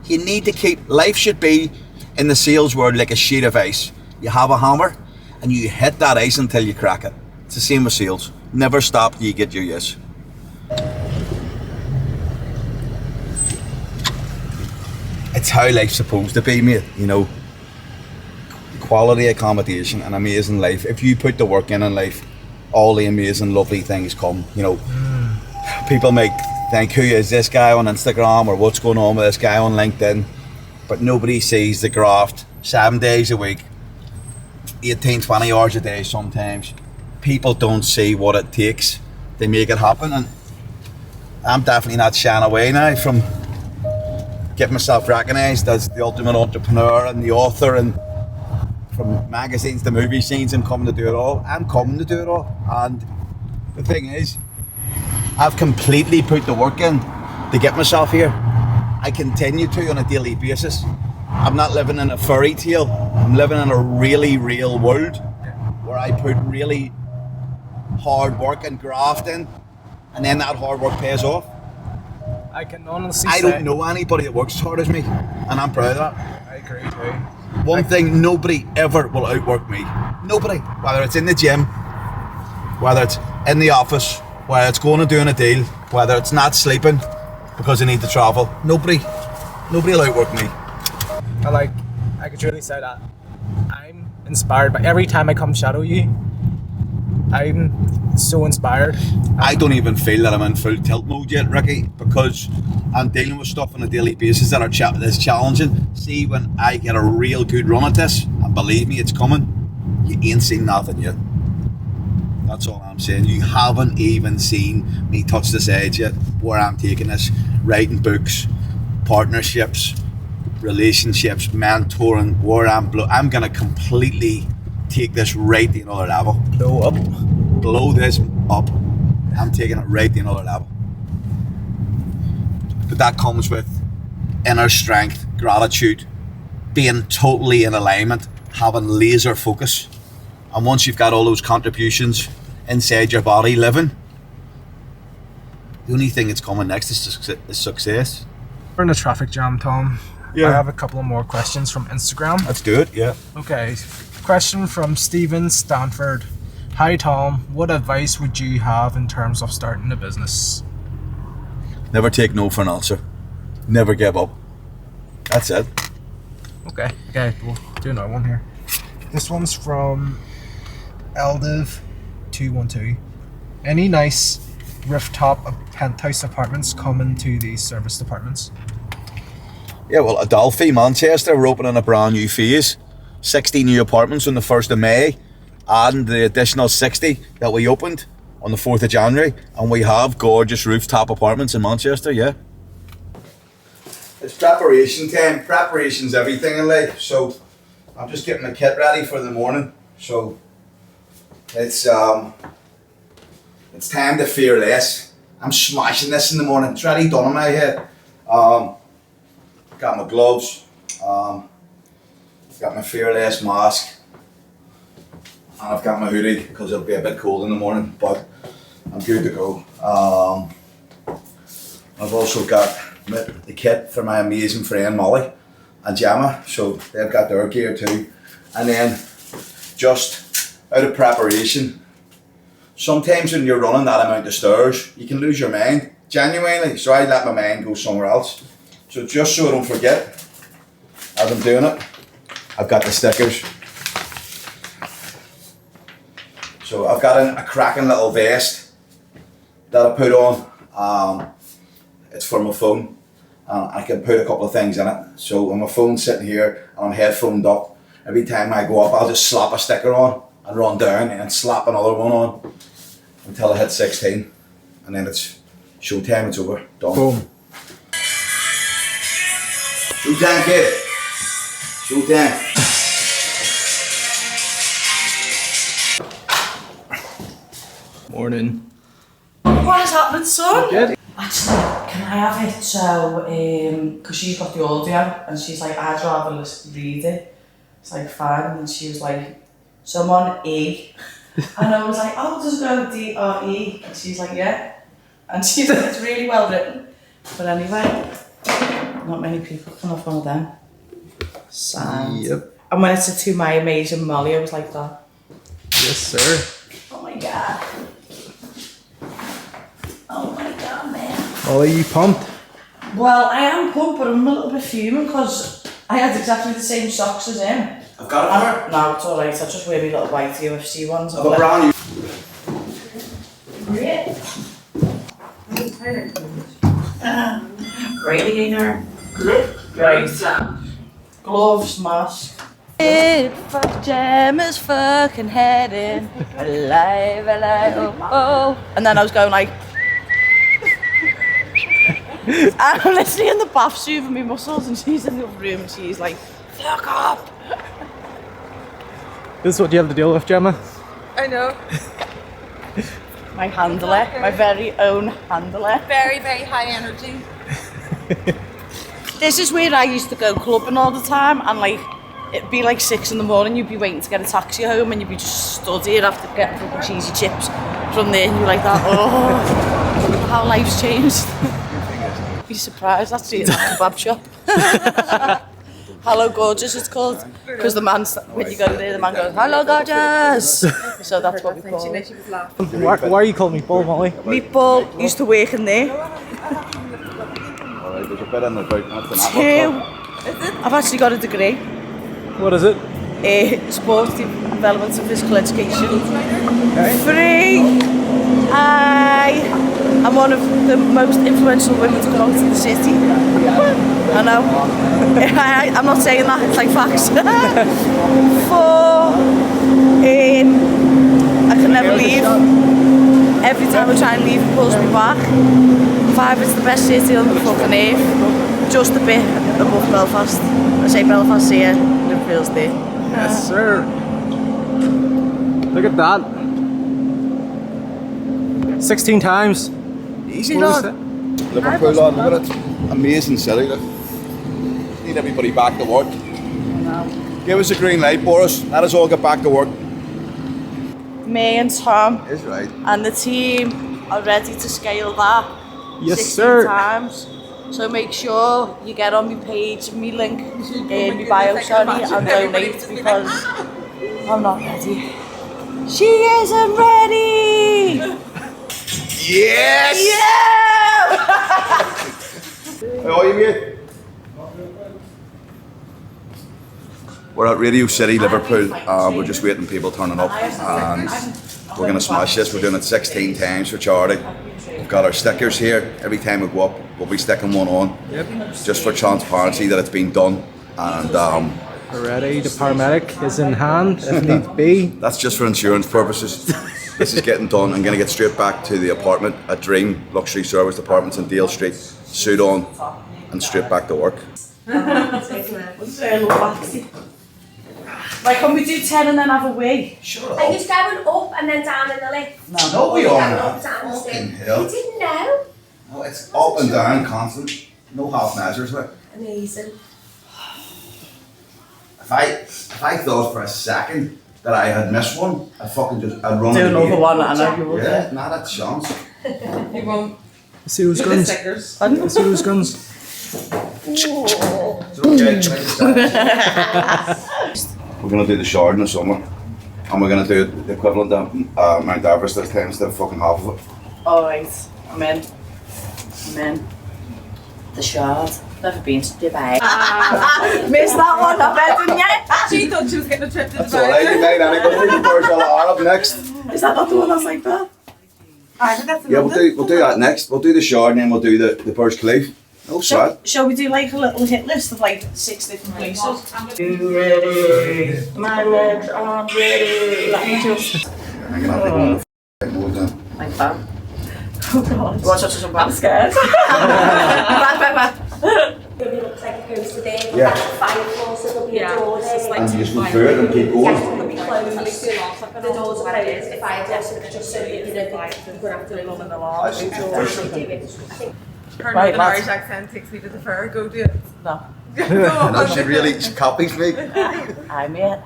Speaker 2: You need to keep... Life should be, in the sales world, like a sheet of ice. You have a hammer and you hit that ice until you crack it. It's the same with sales. Never stop till you get your yes. It's how life's supposed to be, mate. You know, quality accommodation, an amazing life. If you put the work in life, all the amazing, lovely things come. You know, people may think, who is this guy on Instagram, or what's going on with this guy on LinkedIn? But nobody sees the graft. 7 days a week, 18, 20 hours a day sometimes. People don't see what it takes to make it happen, and I'm definitely not shying away now from getting myself recognised as the ultimate entrepreneur and the author, and from magazines to movie scenes, I'm coming to do it all. I'm coming to do it all. And the thing is, I've completely put the work in to get myself here. I continue to on a daily basis. I'm not living in a fairy tale. I'm living in a really real world where I put really hard work and graft in, and then that hard work pays off.
Speaker 1: I can honestly
Speaker 2: I
Speaker 1: say...
Speaker 2: don't know anybody that works as hard as me, and I'm proud of that.
Speaker 1: I agree too.
Speaker 2: One thing, nobody ever will outwork me. Nobody. Whether it's in the gym, whether it's in the office, whether it's going and doing a deal, whether it's not sleeping because I need to travel. Nobody will outwork me.
Speaker 1: I could truly say that I'm inspired by every time I come shadow you. I'm so inspired.
Speaker 2: I don't even feel that I'm in full tilt mode yet, Ricky, because I'm dealing with stuff on a daily basis that is challenging. See, when I get a real good run at this, and believe me, it's coming, you ain't seen nothing yet. That's all I'm saying. You haven't even seen me touch this edge yet, where I'm taking this, writing books, partnerships, relationships, mentoring, where I'm going to completely take this right to another level. Blow this up. I'm taking it right to another level. But that comes with inner strength, gratitude, being totally in alignment, having laser focus. And once you've got all those contributions inside your body living, the only thing that's coming next is success.
Speaker 1: We're in a traffic jam, Tom.
Speaker 2: Yeah.
Speaker 1: I have a couple of more questions from Instagram.
Speaker 2: Let's do it, yeah.
Speaker 1: Okay, question from Stephen Stanford. Hi Tom, what advice would you have in terms of starting a business?
Speaker 2: Never take no for an answer. Never give up. That's it.
Speaker 1: Okay, we'll do another one here. This one's from Eldiv212. Any nice rooftop penthouse apartments coming to these service departments?
Speaker 2: Yeah, well, Adelphi, Manchester, we're opening a brand new phase. 60 new apartments on the 1st of May, and the additional 60 that we opened on the 4th of January. And we have gorgeous rooftop apartments in Manchester, yeah. It's preparation time. Preparation's everything in life. So I'm just getting the kit ready for the morning. So it's time to fear less. I'm smashing this in the morning. It's already done in my head. Got my gloves. Got my fearless mask. And I've got my hoodie because it'll be a bit cold in the morning, but I'm good to go. I've also got the kit for my amazing friend Molly and Gemma, so they've got their gear too. And then just out of preparation, sometimes when you're running that amount of stairs, you can lose your mind, genuinely. So I let my mind go somewhere else. So just so I don't forget, as I'm doing it, I've got the stickers. So I've got a cracking little vest that I put on. It's for my phone. I can put a couple of things in it. So when my phone's sitting here and I'm headphoned up, every time I go up, I'll just slap a sticker on and run down and slap another one on until I hit 16. And then it's showtime, it's over. Done.
Speaker 1: Boom.
Speaker 2: Showtime, kid. Showtime.
Speaker 1: Morning.
Speaker 7: What is happening, son?
Speaker 1: Good.
Speaker 7: Actually, can I have it so, because she's got the audio, and she's like, I'd rather read it. It's like, fine, and then she was like, someone E. And I was like, oh, does it go D-R-E? And she's like, yeah. And she's like, it's really well written. But anyway, not many people can have one of them. Sound.
Speaker 1: Yep.
Speaker 7: And when it's to my amazing Molly, I was like that.
Speaker 1: Yes, sir.
Speaker 7: Oh my God. Oh my God, man.
Speaker 1: Are you pumped?
Speaker 7: Well, I am pumped, but I'm a little bit fuming because I had exactly the same socks as him.
Speaker 2: I've got it for her.
Speaker 7: No, it's alright. I'll just wear my little white UFC ones.
Speaker 2: I've a brand new.
Speaker 7: Really, Ainer? Right. Gloves, mask. Fuck Gemma's fucking head in. Alive, alive, oh. And then I was going like. And I'm literally in the bath soothing my muscles, and she's in the other room and she's like, fuck up.
Speaker 1: This is what you have to deal with, Gemma.
Speaker 3: I know.
Speaker 7: My handler, my very own handler.
Speaker 3: Very, very high energy.
Speaker 7: This is where I used to go clubbing all the time, and like it'd be like 6 in the morning, you'd be waiting to get a taxi home and you'd be just stood here after getting fucking cheesy chips from there, and you're like that, oh, how life's changed. Be surprised, that's the kebab shop. Hello Gorgeous it's called, because the man, when you go there, the man goes, hello Gorgeous. So that's what we call it.
Speaker 1: Why are you calling me Paul, Molly?
Speaker 7: Meatball used to work in there.
Speaker 2: Alright, there's a bit in the boot. That's an
Speaker 7: 2. I've actually got a degree.
Speaker 1: What is it?
Speaker 7: Sports development and physical education. 3. I'm one of the most influential women to come out to the city. I know. I'm not saying that, it's like facts. 4. I can never leave. Every time I try and leave, it pulls me back. 5, it's the best city on the fucking earth. Just a bit above Belfast. I say Belfast here, Liverpool's there.
Speaker 1: Yes, sir. Look at that. 16 times.
Speaker 2: Easy,
Speaker 1: What was
Speaker 2: lad.
Speaker 1: it?
Speaker 2: Liverpool, lad, look at it. Amazing city, look. Need everybody back to work. Give us a green light, Boris. Let us all get back to work.
Speaker 7: Me and Tom
Speaker 2: Is right.
Speaker 7: and the team are ready to scale that
Speaker 1: Yes,
Speaker 7: 16
Speaker 1: sir.
Speaker 7: times. So make sure you get on my page, my link in my bio, sorry, and donate, because I'm not ready. She isn't ready!
Speaker 2: Yes!
Speaker 7: Yeah!
Speaker 2: How are you, mate? We're at Radio City, Liverpool. We're just waiting people turning up, and we're going to smash this. We're doing it 16 times for charity. We've got our stickers here. Every time we go up, we'll be sticking one on, just for transparency that it's been done. And
Speaker 1: Already, the paramedic is in hand if needs be.
Speaker 2: that's just for insurance purposes. This is getting done. I'm going to get straight back to the apartment at Dream Luxury Service Apartments in Dale Street, suit on, and straight back to work.
Speaker 7: Like, can we do 10 and then have a wee?
Speaker 2: Shut
Speaker 9: Are you going up and then down in the lift?
Speaker 2: No, we
Speaker 9: Going
Speaker 2: are
Speaker 9: up,
Speaker 2: not.
Speaker 9: down the
Speaker 2: Fucking
Speaker 9: stairs?
Speaker 2: hell.
Speaker 9: You didn't know?
Speaker 2: No, it's up and down, constant. No half measures, like.
Speaker 9: Amazing.
Speaker 2: If I thought for a second that I had missed one, I'd run
Speaker 7: Do
Speaker 2: it
Speaker 7: another
Speaker 2: again.
Speaker 7: one, I know you would.
Speaker 2: Yeah, not a chance.
Speaker 3: You won't.
Speaker 1: See those guns?
Speaker 3: Stickers.
Speaker 1: See those guns?
Speaker 2: It's okay. We're gonna do the shard in the summer, and we're gonna do the equivalent of Mount Everest this time instead of fucking half of it.
Speaker 7: Alright, I'm in. The Shard. Never been to Dubai. Missed that one, I bet, didn't you?
Speaker 3: She thought she was getting a trip to
Speaker 2: That's alright, you made any good thing for Burj Al Arab next.
Speaker 7: Is that not the one that's like that?
Speaker 3: I think that's
Speaker 2: Yeah, we'll do that next. We'll do the shard and then we'll do the Burj Khalifa. No sweat.
Speaker 7: Shall we do like a little hit list of like 6 different places? You ready? My legs aren't ready. Let me just.
Speaker 2: I'm gonna have to go on the mode then.
Speaker 7: Like that. Oh god. Watch out for some I'm scared. Back.
Speaker 9: It looks like it goes to there.
Speaker 2: Yeah.
Speaker 9: Like 5 floors, so there'll be a door there.
Speaker 2: And you just go through it and keep going.
Speaker 9: Yes, it'll be closed. The doors are closed. The fire doors are just so that you know you're going to have to live on the law.
Speaker 2: I see.
Speaker 3: Her
Speaker 7: Right,
Speaker 3: Northern
Speaker 7: lads.
Speaker 3: Irish accent takes me to the fair. Go do it.
Speaker 7: No.
Speaker 2: No, she copies me.
Speaker 7: I'm it.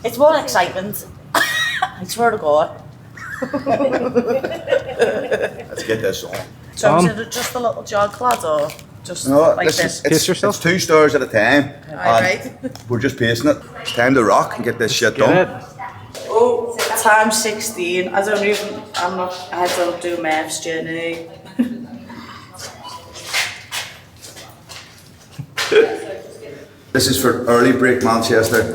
Speaker 7: It's more excitement. I swear to God.
Speaker 2: Let's get this on.
Speaker 7: So
Speaker 1: Tom?
Speaker 7: is it just a little jog, lad, or just
Speaker 2: No,
Speaker 7: like this?
Speaker 1: Pace yourself.
Speaker 2: It's 2 stars at a time.
Speaker 3: Alright.
Speaker 2: We're just pacing it. It's time to rock and get this shit
Speaker 1: Get
Speaker 2: done.
Speaker 1: it?
Speaker 7: Oh, times 16. I don't do maths, Jenny.
Speaker 2: This is for Early Break Manchester,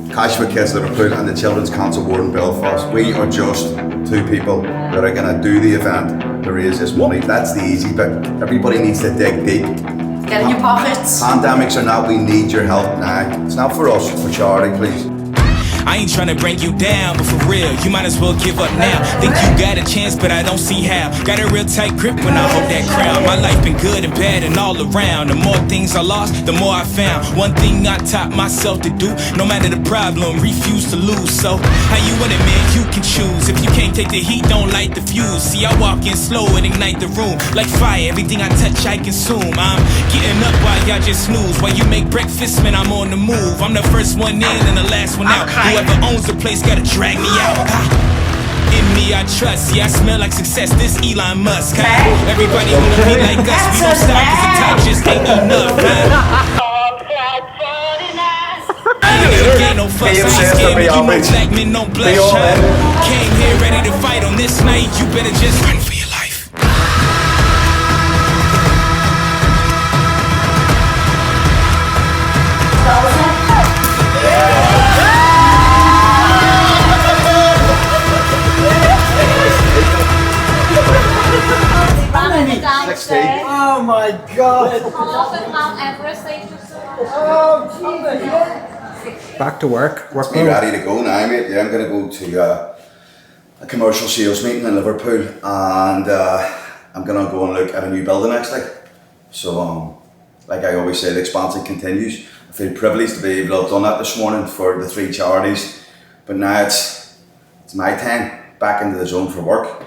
Speaker 2: Cash for Kids Liverpool and the Children's Cancer Ward in Belfast. We are just two people that are going to do the event to raise this money. That's the easy bit. Everybody needs to dig deep.
Speaker 7: Get in your pockets.
Speaker 2: Pandemics or not, we need your help now. It's not for us, it's for charity, please.
Speaker 10: I ain't tryna bring you down, but for real, you might as well give up now. Think you got a chance, but I don't see how. Got a real tight grip when I hold that crown. My life been good and bad and all around. The more things I lost, the more I found. One thing I taught myself to do, no matter the problem, refuse to lose. So, how you want it, man? You can choose. If you can't take the heat, don't light the fuse. See, I walk in slow and ignite the room. Like fire, everything I touch, I consume. I'm getting up while y'all just snooze. While you make breakfast, man, I'm on the move. I'm the first one in and the last one out. Whoever owns the place gotta drag me out. In me I trust, yeah, I smell like success. This Elon Musk, everybody wanna be like us. We don't stop cause the time just ain't enough, I ain't gotta get no fuss, I ain't scared, but you know black men don't blush, Came here ready to fight on this night. You better just run for your life.
Speaker 9: Downstairs.
Speaker 1: Oh my god!
Speaker 9: Half of Mount Everest, they just.
Speaker 1: Back to work. Work
Speaker 2: Be ready to go now, mate. Yeah, I'm going to go to a commercial sales meeting in Liverpool, and I'm going to go and look at a new building actually. So, like I always say, the expansion continues. I feel privileged to be able to have done that this morning for the 3 charities, but now it's my time back into the zone for work.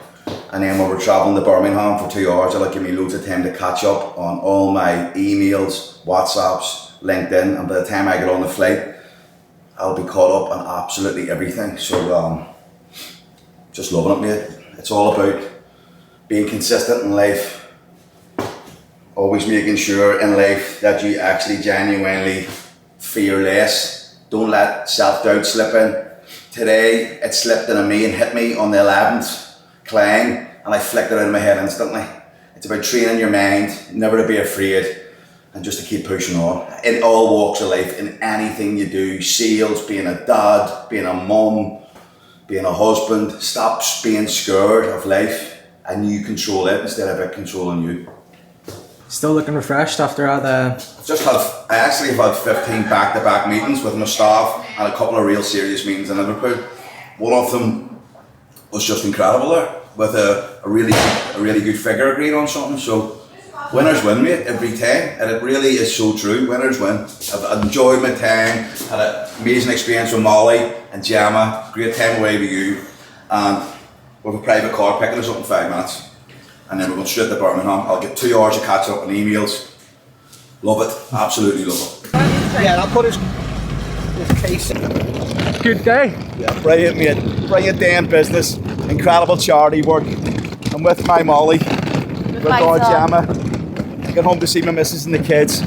Speaker 2: And then when we're travelling to Birmingham for 2 hours, it'll give me loads of time to catch up on all my emails, WhatsApps, LinkedIn, and by the time I get on the flight, I'll be caught up on absolutely everything. So just loving it, mate. It's all about being consistent in life, always making sure in life that you actually genuinely fear less. Don't let self-doubt slip in. Today, it slipped into me and hit me on the 11th climb, and I flicked it out of my head instantly. It's about training your mind, never to be afraid, and just to keep pushing on. In all walks of life, in anything you do, sales, being a dad, being a mum, being a husband, stop being scared of life and you control it instead of it controlling you.
Speaker 1: Still looking refreshed after all the...
Speaker 2: I actually have had 15 back-to-back meetings with my staff and a couple of real serious meetings in Liverpool. One of them was just incredible there, with a really good figure agreed on something. So winners win, mate, every time, and it really is so true. Winners win. I've enjoyed my time, had an amazing experience with Molly and Gemma, great time away with you, and with a private car picking us up in 5 minutes, and then we're going straight to Birmingham. I'll get 2 hours of catch up on emails. Love it, absolutely love it.
Speaker 1: Yeah, I'll put his case in. Good day.
Speaker 2: Yeah, brilliant, mate. Brilliant day in business. Incredible charity work. I'm with my Molly, with our Gemma. Get home to see my missus and the kids.